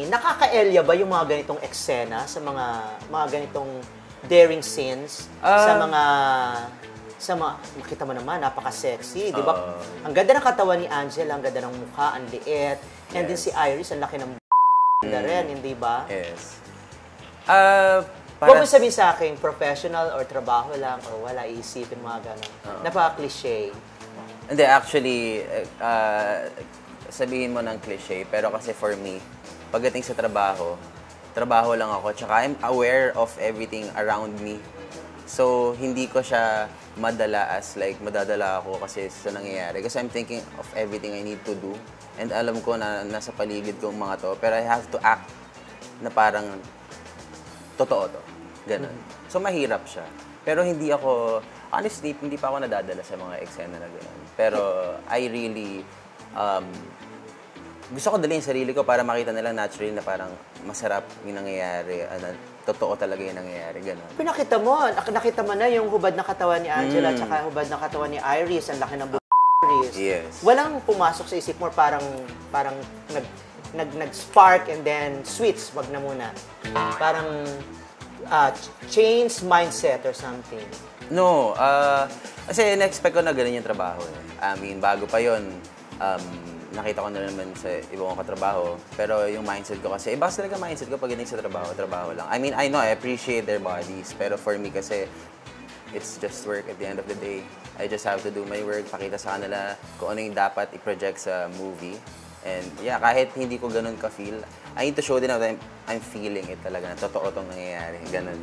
Nakakaelya ba yung mga ganitong eksena sa mga ganitong daring scenes sa mga makita mo naman napaka-sexy, 'di ba? Ang ganda ng katawan ni Angela, ang ganda ng mukha, ang liit. And then si Iris, ang laki ng rin, hindi ba? Yes. Huwag mo sabihin sa akin, professional or trabaho lang or wala, iisipin mga gano'n. Napaka-cliche. Hindi, actually, sabihin mo ng cliche, pero kasi for me, pagdating sa trabaho lang ako, tsaka I'm aware of everything around me. So, hindi ko siya madala as like, madadala ako kasi sa nangyayari. Kasi I'm thinking of everything I need to do. And alam ko na nasa paligid ko mga to, pero I have to act na parang totoo to. Ganun. So, mahirap siya. Pero hindi ako, honestly, hindi pa ako nadadala sa mga eksena na ganun. Pero, I really, gusto ko dalhin yung sarili ko para makita nila naturally na parang masarap yung nangyayari. Totoo talaga yung nangyayari. Ganun. Nakita mo na yung hubad na katawan ni Angela tsaka hubad na katawan ni Iris, ang laki ng Iris. Yes. Walang pumasok sa isip mo parang nag-spark and then switch, wag na muna. Parang change mindset or something. No, kasi na-expect ko na ganun yung trabaho. I mean, bago pa yun, nakita ko na naman sa ibang katrabaho. Pero yung mindset ko kasi, iba talaga mindset ko pagdating sa trabaho lang. I mean, I know, I appreciate their bodies. Pero for me kasi, it's just work at the end of the day. I just have to do my work, pakita sa kanila kung ano yung dapat i-project sa movie. And yeah, kahit hindi ko ganun ka-feel, I need to show din na I'm feeling it talaga, na totoo itong nangyayari. Ganun.